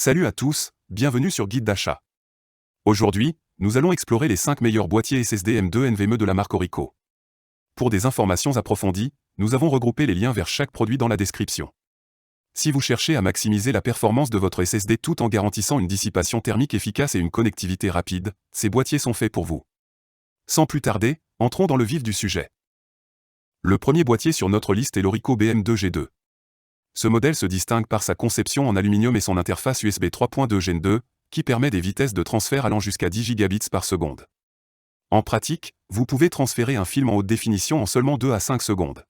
Salut à tous, bienvenue sur Guide d'achat. Aujourd'hui, nous allons explorer les 5 meilleurs boîtiers SSD M2 NVMe de la marque Orico. Pour des informations approfondies, nous avons regroupé les liens vers chaque produit dans la description. Si vous cherchez à maximiser la performance de votre SSD tout en garantissant une dissipation thermique efficace et une connectivité rapide, ces boîtiers sont faits pour vous. Sans plus tarder, entrons dans le vif du sujet. Le premier boîtier sur notre liste est l'Orico BM2G2. Ce modèle se distingue par sa conception en aluminium et son interface USB 3.2 Gen 2, qui permet des vitesses de transfert allant jusqu'à 10 gigabits par seconde. En pratique, vous pouvez transférer un film en haute définition en seulement 2 à 5 secondes.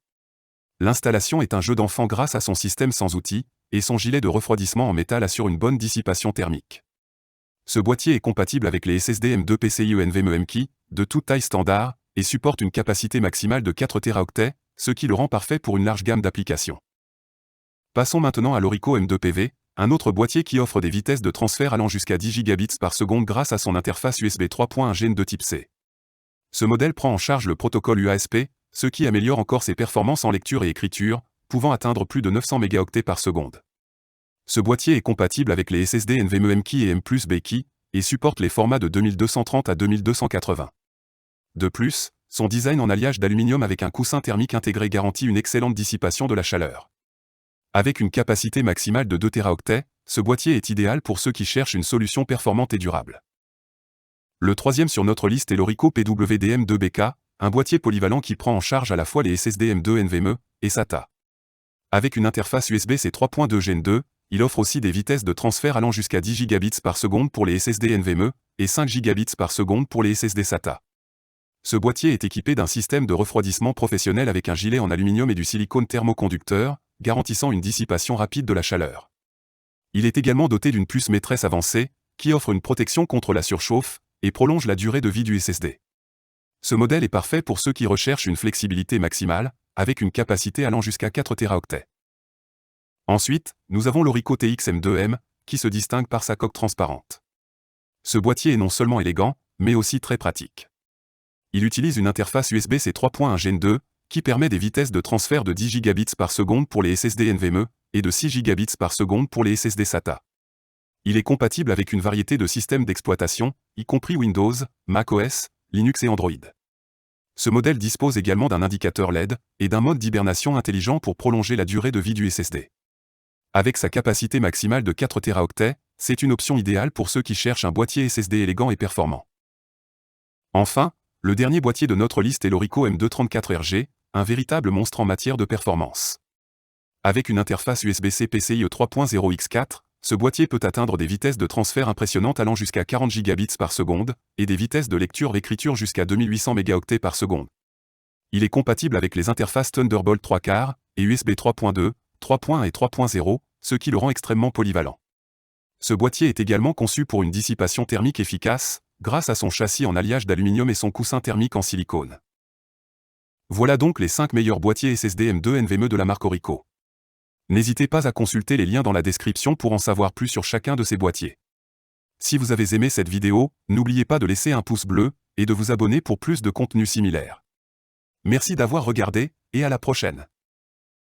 L'installation est un jeu d'enfant grâce à son système sans outils, et son gilet de refroidissement en métal assure une bonne dissipation thermique. Ce boîtier est compatible avec les SSD M2 PCIe NVMe M-Key, de toute taille standard, et supporte une capacité maximale de 4 Teraoctets, ce qui le rend parfait pour une large gamme d'applications. Passons maintenant à l'Orico M2PV, un autre boîtier qui offre des vitesses de transfert allant jusqu'à 10 gigabits par seconde grâce à son interface USB 3.1 Gen 2 type C. Ce modèle prend en charge le protocole UASP, ce qui améliore encore ses performances en lecture et écriture, pouvant atteindre plus de 900 mégaoctets par seconde. Ce boîtier est compatible avec les SSD NVMe M-Key et M+B-Key, et supporte les formats de 2230 à 2280. De plus, son design en alliage d'aluminium avec un coussin thermique intégré garantit une excellente dissipation de la chaleur. Avec une capacité maximale de 2 Teraoctets, ce boîtier est idéal pour ceux qui cherchent une solution performante et durable. Le troisième sur notre liste est l'Orico PWD-M2BK, un boîtier polyvalent qui prend en charge à la fois les SSD M2 NVMe et SATA. Avec une interface USB-C 3.2 Gen 2, il offre aussi des vitesses de transfert allant jusqu'à 10 gigabits par seconde pour les SSD NVMe et 5 gigabits par seconde pour les SSD SATA. Ce boîtier est équipé d'un système de refroidissement professionnel avec un gilet en aluminium et du silicone thermoconducteur, garantissant une dissipation rapide de la chaleur. Il est également doté d'une puce maîtresse avancée, qui offre une protection contre la surchauffe et prolonge la durée de vie du SSD. Ce modèle est parfait pour ceux qui recherchent une flexibilité maximale, avec une capacité allant jusqu'à 4 Teraoctets. Ensuite, nous avons l'Orico TX M2M, qui se distingue par sa coque transparente. Ce boîtier est non seulement élégant, mais aussi très pratique. Il utilise une interface USB-C 3.1 Gen 2, qui permet des vitesses de transfert de 10 gigabits par seconde pour les SSD NVMe et de 6 gigabits par seconde pour les SSD SATA. Il est compatible avec une variété de systèmes d'exploitation, y compris Windows, macOS, Linux et Android. Ce modèle dispose également d'un indicateur LED et d'un mode d'hibernation intelligent pour prolonger la durée de vie du SSD. Avec sa capacité maximale de 4 Teraoctets, c'est une option idéale pour ceux qui cherchent un boîtier SSD élégant et performant. Enfin, le dernier boîtier de notre liste est l'Orico M234RG, un véritable monstre en matière de performance. Avec une interface USB-C PCIe 3.0 X4, ce boîtier peut atteindre des vitesses de transfert impressionnantes allant jusqu'à 40 gigabits par seconde, et des vitesses de lecture-écriture jusqu'à 2800 mégaoctets par seconde. Il est compatible avec les interfaces Thunderbolt 3/4 et USB 3.2, 3.1 et 3.0, ce qui le rend extrêmement polyvalent. Ce boîtier est également conçu pour une dissipation thermique efficace, grâce à son châssis en alliage d'aluminium et son coussin thermique en silicone. Voilà donc les 5 meilleurs boîtiers SSD M2 NVMe de la marque Orico. N'hésitez pas à consulter les liens dans la description pour en savoir plus sur chacun de ces boîtiers. Si vous avez aimé cette vidéo, n'oubliez pas de laisser un pouce bleu et de vous abonner pour plus de contenu similaire. Merci d'avoir regardé, et à la prochaine.